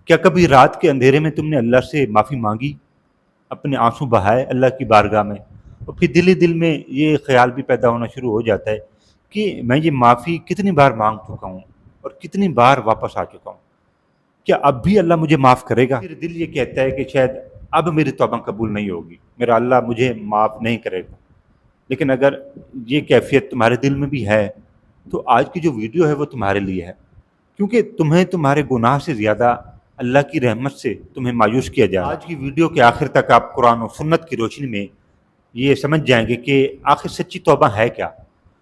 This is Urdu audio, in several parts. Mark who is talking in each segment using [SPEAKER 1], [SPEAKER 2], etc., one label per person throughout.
[SPEAKER 1] کیا کبھی رات کے اندھیرے میں تم نے اللہ سے معافی مانگی، اپنے آنسو بہائے اللہ کی بارگاہ میں، اور پھر دل ہی دل میں یہ خیال بھی پیدا ہونا شروع ہو جاتا ہے کہ میں یہ معافی کتنی بار مانگ چکا ہوں اور کتنی بار واپس آ چکا ہوں، کیا اب بھی اللہ مجھے معاف کرے گا؟ پھر دل یہ کہتا ہے کہ شاید اب میری توبہ قبول نہیں ہوگی، میرا اللہ مجھے معاف نہیں کرے گا۔ لیکن اگر یہ کیفیت تمہارے دل میں بھی ہے تو آج کی جو ویڈیو ہے وہ تمہارے لیے ہے، کیونکہ تمہیں تمہارے گناہ سے زیادہ اللہ کی رحمت سے تمہیں مایوس کیا جائے گا۔ آج کی ویڈیو کے آخر تک آپ قرآن و سنت کی روشنی میں یہ سمجھ جائیں گے کہ آخر سچی توبہ ہے کیا،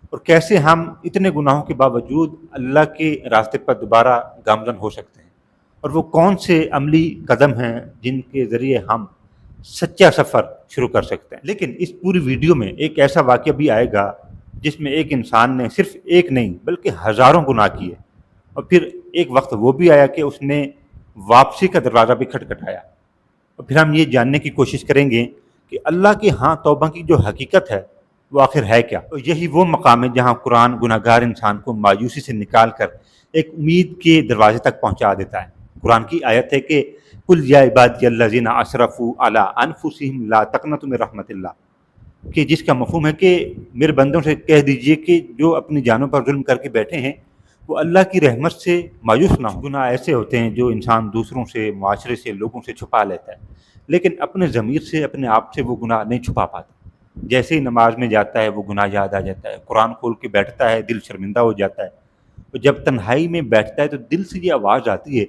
[SPEAKER 1] اور کیسے ہم اتنے گناہوں کے باوجود اللہ کے راستے پر دوبارہ گامزن ہو سکتے ہیں، اور وہ کون سے عملی قدم ہیں جن کے ذریعے ہم سچا سفر شروع کر سکتے ہیں۔ لیکن اس پوری ویڈیو میں ایک ایسا واقعہ بھی آئے گا جس میں ایک انسان نے صرف ایک نہیں بلکہ ہزاروں گناہ کیے، اور پھر ایک وقت وہ بھی آیا کہ اس نے واپسی کا دروازہ بھی کھٹکھٹایا، اور پھر ہم یہ جاننے کی کوشش کریں گے کہ اللہ کے ہاں توبہ کی جو حقیقت ہے وہ آخر ہے کیا۔ تو یہی وہ مقام ہے جہاں قرآن گناہ گار انسان کو مایوسی سے نکال کر ایک امید کے دروازے تک پہنچا دیتا ہے۔ قرآن کی آیت ہے کہ قل یا عبادی الذین اسرفوا علی انفسہم لا تقنطوا من رحمت اللہ، کہ جس کا مفہوم ہے کہ میرے بندوں سے کہہ دیجئے کہ جو اپنی جانوں پر ظلم کر کے بیٹھے ہیں وہ اللہ کی رحمت سے مایوس نہ ہوں۔ گناہ ایسے ہوتے ہیں جو انسان دوسروں سے، معاشرے سے، لوگوں سے چھپا لیتا ہے، لیکن اپنے ضمیر سے، اپنے آپ سے وہ گناہ نہیں چھپا پاتا۔ جیسے ہی نماز میں جاتا ہے وہ گناہ یاد آ جاتا ہے، قرآن کھول کے بیٹھتا ہے دل شرمندہ ہو جاتا ہے، اور جب تنہائی میں بیٹھتا ہے تو دل سے یہ آواز آتی ہے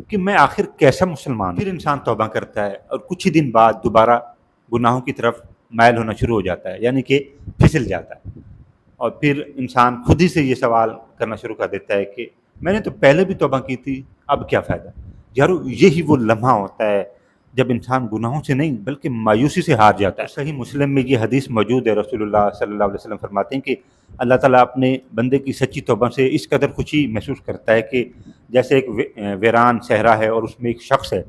[SPEAKER 1] کہ میں آخر کیسا مسلمان ہوں۔ پھر انسان توبہ کرتا ہے اور کچھ ہی دن بعد دوبارہ گناہوں کی طرف مائل ہونا شروع ہو جاتا ہے، یعنی کہ پھسل جاتا ہے، اور پھر انسان خود ہی سے یہ سوال کرنا شروع کر دیتا ہے کہ میں نے تو پہلے بھی توبہ کی تھی، اب کیا فائدہ۔ یارو یہی وہ لمحہ ہوتا ہے جب انسان گناہوں سے نہیں بلکہ مایوسی سے ہار جاتا ہے۔ صحیح مسلم میں یہ حدیث موجود ہے، رسول اللہ صلی اللہ علیہ وسلم فرماتے ہیں کہ اللہ تعالیٰ اپنے بندے کی سچی توبہ سے اس قدر خوشی محسوس کرتا ہے کہ جیسے ایک ویران صحرا ہے اور اس میں ایک شخص ہے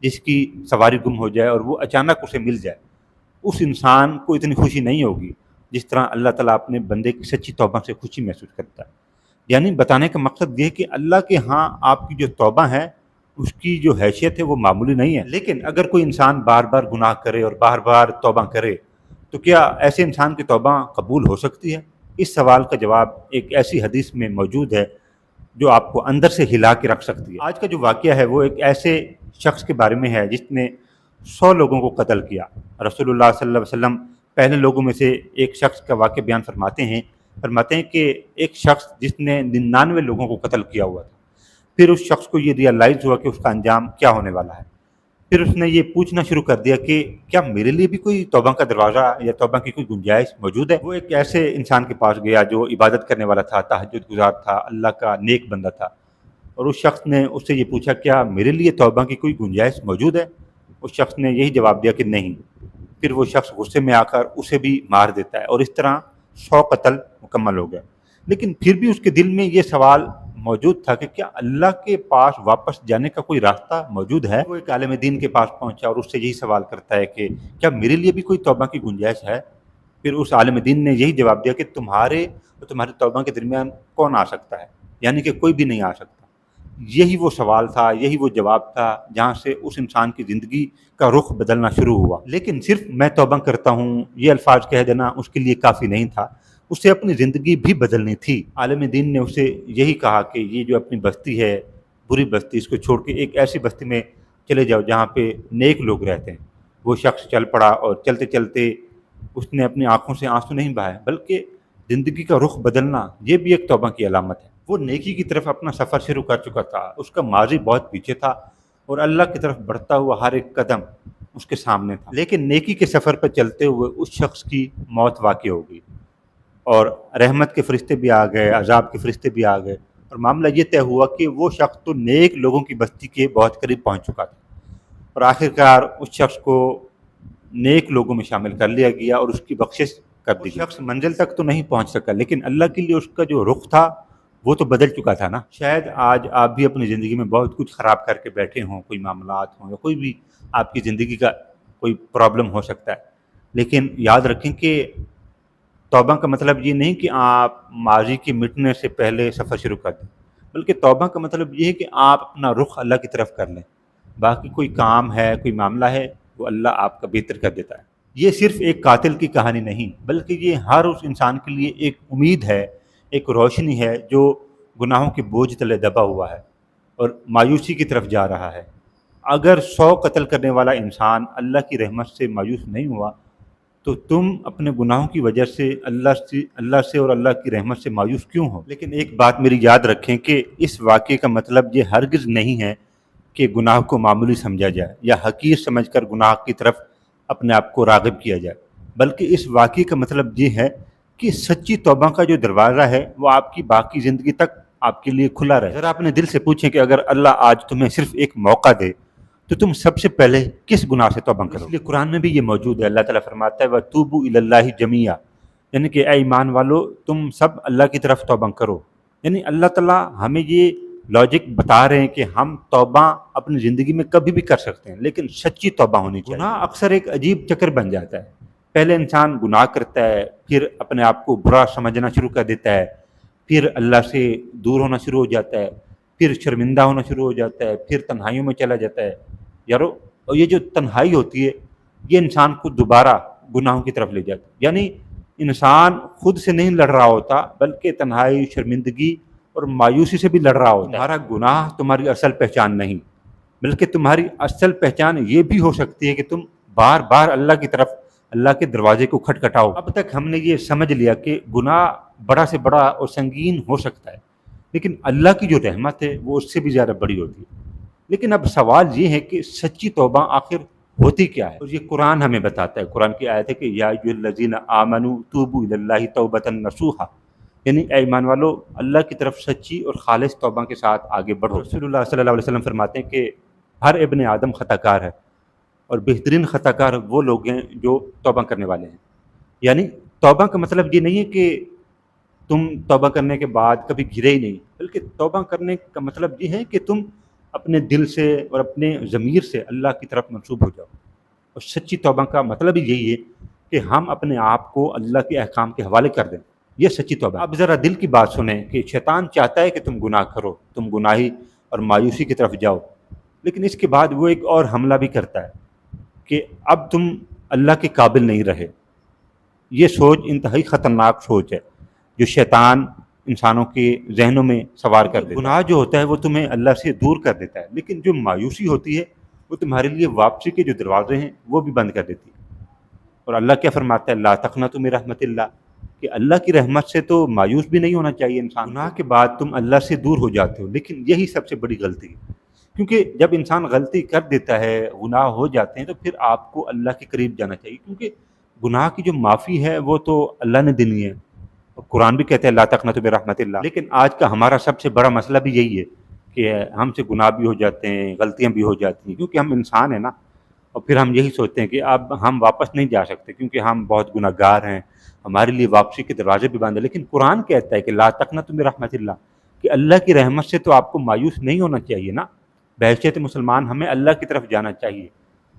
[SPEAKER 1] جس کی سواری گم ہو جائے اور وہ اچانک اسے مل جائے، اس انسان کو اتنی خوشی نہیں ہوگی جس طرح اللہ تعالیٰ اپنے بندے کی سچی توبہ سے خوشی محسوس کرتا ہے۔ یعنی بتانے کا مقصد یہ ہے کہ اللہ کے ہاں آپ کی جو توبہ ہے اس کی جو حیثیت ہے وہ معمولی نہیں ہے۔ لیکن اگر کوئی انسان بار بار گناہ کرے اور بار بار توبہ کرے تو کیا ایسے انسان کی توبہ قبول ہو سکتی ہے؟ اس سوال کا جواب ایک ایسی حدیث میں موجود ہے جو آپ کو اندر سے ہلا کے رکھ سکتی ہے۔ آج کا جو واقعہ ہے وہ ایک ایسے شخص کے بارے میں ہے جس نے 100 لوگوں کو قتل کیا۔ رسول اللہ صلی اللہ علیہ وسلم پہلے لوگوں میں سے ایک شخص کا واقعہ بیان فرماتے ہیں کہ ایک شخص جس نے 99 لوگوں کو قتل کیا ہوا تھا، پھر اس شخص کو یہ ریئلائز ہوا کہ اس کا انجام کیا ہونے والا ہے۔ پھر اس نے یہ پوچھنا شروع کر دیا کہ کیا میرے لیے بھی کوئی توبہ کا دروازہ یا توبہ کی کوئی گنجائش موجود ہے؟ وہ ایک ایسے انسان کے پاس گیا جو عبادت کرنے والا تھا، تہجد گزار تھا، اللہ کا نیک بندہ تھا، اور اس شخص نے اس سے یہ پوچھا کیا میرے لیے توبہ کی کوئی گنجائش موجود ہے؟ اس شخص نے یہی جواب دیا کہ نہیں۔ پھر وہ شخص غصے میں آ کر اسے بھی مار دیتا ہے، اور اس طرح 100 قتل مکمل ہو گئے۔ لیکن پھر بھی اس کے دل میں یہ سوال موجود تھا کہ کیا اللہ کے پاس واپس جانے کا کوئی راستہ موجود ہے؟ وہ ایک عالم دین کے پاس پہنچا اور اس سے یہی سوال کرتا ہے کہ کیا میرے لیے بھی کوئی توبہ کی گنجائش ہے؟ پھر اس عالم دین نے یہی جواب دیا کہ تمہارے اور تمہاری توبہ کے درمیان کون آ سکتا ہے، یعنی کہ کوئی بھی نہیں آ سکتا۔ یہی وہ سوال تھا، یہی وہ جواب تھا جہاں سے اس انسان کی زندگی کا رخ بدلنا شروع ہوا۔ لیکن صرف میں توبہ کرتا ہوں یہ الفاظ کہہ دینا اس کے لیے کافی نہیں تھا، اسے اپنی زندگی بھی بدلنی تھی۔ عالم دین نے اسے یہی کہا کہ یہ جو اپنی بستی ہے، بری بستی، اس کو چھوڑ کے ایک ایسی بستی میں چلے جاؤ جہاں پہ نیک لوگ رہتے ہیں۔ وہ شخص چل پڑا اور چلتے چلتے اس نے اپنی آنکھوں سے آنسو نہیں بہائے، بلکہ زندگی کا رخ بدلنا یہ بھی ایک توبہ کی علامت ہے۔ وہ نیکی کی طرف اپنا سفر شروع کر چکا تھا، اس کا ماضی بہت پیچھے تھا اور اللہ کی طرف بڑھتا ہوا ہر ایک قدم اس کے سامنے تھا۔ لیکن نیکی کے سفر پر چلتے ہوئے اس شخص کی موت واقع ہو گئی، اور رحمت کے فرشتے بھی آ گئے، عذاب کے فرشتے بھی آ گئے، اور معاملہ یہ طے ہوا کہ وہ شخص تو نیک لوگوں کی بستی کے بہت قریب پہنچ چکا تھا، اور آخرکار اس شخص کو نیک لوگوں میں شامل کر لیا گیا اور اس کی بخشش کر دی گئی۔ شخص منزل تک تو نہیں پہنچ سکا، لیکن اللہ کے لیے اس کا جو رخ تھا وہ تو بدل چکا تھا نا۔ شاید آج آپ بھی اپنی زندگی میں بہت کچھ خراب کر کے بیٹھے ہوں، کوئی معاملات ہوں یا کوئی بھی آپ کی زندگی کا کوئی پرابلم ہو سکتا ہے، لیکن یاد رکھیں کہ توبہ کا مطلب یہ نہیں کہ آپ ماضی کے مٹنے سے پہلے سفر شروع کر دیں، بلکہ توبہ کا مطلب یہ ہے کہ آپ اپنا رخ اللہ کی طرف کر لیں، باقی کوئی کام ہے، کوئی معاملہ ہے، وہ اللہ آپ کا بہتر کر دیتا ہے۔ یہ صرف ایک قاتل کی کہانی نہیں، بلکہ یہ ہر اس انسان کے لیے ایک امید ہے، ایک روشنی ہے جو گناہوں کے بوجھ تلے دبا ہوا ہے اور مایوسی کی طرف جا رہا ہے۔ اگر 100 قتل کرنے والا انسان اللہ کی رحمت سے مایوس نہیں ہوا، تو تم اپنے گناہوں کی وجہ سے اللہ سے اور اللہ کی رحمت سے مایوس کیوں ہو؟ لیکن ایک بات میری یاد رکھیں کہ اس واقعے کا مطلب یہ ہرگز نہیں ہے کہ گناہ کو معمولی سمجھا جائے یا حقیر سمجھ کر گناہ کی طرف اپنے آپ کو راغب کیا جائے، بلکہ اس واقعے کا مطلب یہ ہے کہ سچی توبہ کا جو دروازہ ہے وہ آپ کی باقی زندگی تک آپ کے لیے کھلا رہے۔ ذرا اپنے دل سے پوچھیں کہ اگر اللہ آج تمہیں صرف ایک موقع دے تو تم سب سے پہلے کس گناہ سے توبہ کرو؟ اس لیے قرآن میں بھی یہ موجود ہے، اللہ تعالیٰ فرماتا ہے وَتُوبُوا إِلَى اللَّهِ جَمِيعًا، یعنی کہ اے ایمان والو تم سب اللہ کی طرف توبہ کرو۔ یعنی اللہ تعالیٰ ہمیں یہ لاجک بتا رہے ہیں کہ ہم توبہ اپنی زندگی میں کبھی بھی کر سکتے ہیں، لیکن سچی توبہ ہونی چاہیے۔ گناہ اکثر ایک عجیب چکر بن جاتا ہے، پہلے انسان گناہ کرتا ہے، پھر اپنے آپ کو برا سمجھنا شروع کر دیتا ہے، پھر اللہ سے دور ہونا شروع ہو جاتا ہے، پھر شرمندہ ہونا شروع ہو جاتا ہے، پھر تنہائیوں میں چلا جاتا ہے۔ یارو، اور یہ جو تنہائی ہوتی ہے یہ انسان کو دوبارہ گناہوں کی طرف لے جاتی ہے۔ یعنی انسان خود سے نہیں لڑ رہا ہوتا، بلکہ تنہائی، شرمندگی اور مایوسی سے بھی لڑ رہا ہوتا ہے۔ تمہارا گناہ تمہاری اصل پہچان نہیں، بلکہ تمہاری اصل پہچان یہ بھی ہو سکتی ہے کہ تم بار بار اللہ کی طرف، اللہ کے دروازے کو کھٹکھٹاؤ۔ اب تک ہم نے یہ سمجھ لیا کہ گناہ بڑا سے بڑا اور سنگین ہو سکتا ہے، لیکن اللہ کی جو رحمت ہے وہ اس سے بھی زیادہ بڑی ہوتی ہے۔ لیکن اب سوال یہ ہے کہ سچی توبہ آخر ہوتی کیا ہے؟ اور یہ قرآن ہمیں بتاتا ہے، قرآن کی آیت ہے کہ یا ایھا الذین آمنوا توبوا الی اللہ توبۃ نصوحا، یعنی اے ایمان والو اللہ کی طرف سچی اور خالص توبہ کے ساتھ آگے بڑھو۔ رسول اللہ صلی اللہ علیہ وسلم فرماتے ہیں کہ ہر ابن آدم خطا کار ہے، اور بہترین خطا کار وہ لوگ ہیں جو توبہ کرنے والے ہیں۔ یعنی توبہ کا مطلب یہ نہیں ہے کہ تم توبہ کرنے کے بعد کبھی گرے ہی نہیں، بلکہ توبہ کرنے کا مطلب یہ ہے کہ تم اپنے دل سے اور اپنے ضمیر سے اللہ کی طرف منسوب ہو جاؤ۔ اور سچی توبہ کا مطلب ہی یہی ہے کہ ہم اپنے آپ کو اللہ کے احکام کے حوالے کر دیں، یہ سچی توبہ۔ اب ذرا دل کی بات سنیں کہ شیطان چاہتا ہے کہ تم گناہ کرو، تم گناہی اور مایوسی کی طرف جاؤ، لیکن اس کے بعد وہ ایک اور حملہ بھی کرتا ہے کہ اب تم اللہ کے قابل نہیں رہے۔ یہ سوچ انتہائی خطرناک سوچ ہے جو شیطان انسانوں کے ذہنوں میں سوار کر دیتا ہے۔ گناہ جو ہوتا ہے وہ تمہیں اللہ سے دور کر دیتا ہے، لیکن جو مایوسی ہوتی ہے وہ تمہارے لیے واپسی کے جو دروازے ہیں وہ بھی بند کر دیتی ہے۔ اور اللہ کیا فرماتا ہے؟ لا تقنطوا من رحمت اللہ، کہ اللہ کی رحمت سے تو مایوس بھی نہیں ہونا چاہیے انسان۔ گناہ کے بعد تم اللہ سے دور ہو جاتے ہو، لیکن یہی سب سے بڑی غلطی ہے، کیونکہ جب انسان غلطی کر دیتا ہے، گناہ ہو جاتے ہیں، تو پھر آپ کو اللہ کے قریب جانا چاہیے، کیونکہ گناہ کی جو معافی ہے وہ تو اللہ نے دینی ہے۔ قرآن بھی کہتے ہیں لا تقنطوا من رحمت اللہ۔ لیکن آج کا ہمارا سب سے بڑا مسئلہ بھی یہی ہے کہ ہم سے گناہ بھی ہو جاتے ہیں، غلطیاں بھی ہو جاتی ہیں، کیونکہ ہم انسان ہیں نا، اور پھر ہم یہی سوچتے ہیں کہ اب ہم واپس نہیں جا سکتے کیونکہ ہم بہت گناہ گار ہیں، ہمارے لیے واپسی کے دروازے بھی بند ہیں۔ لیکن قرآن کہتا ہے کہ لا تقنطوا من رحمت اللہ، کہ اللہ کی رحمت سے تو آپ کو مایوس نہیں ہونا چاہیے نا۔ بحیثیت مسلمان ہمیں اللہ کی طرف جانا چاہیے،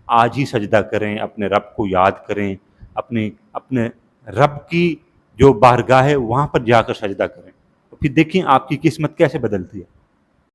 [SPEAKER 1] آج ہی سجدہ کریں، اپنے رب کو یاد کریں، اپنے رب کی جو بارگاہ ہے وہاں پر جا کر سجدہ کریں، اور پھر دیکھیں آپ کی قسمت کیسے بدلتی ہے۔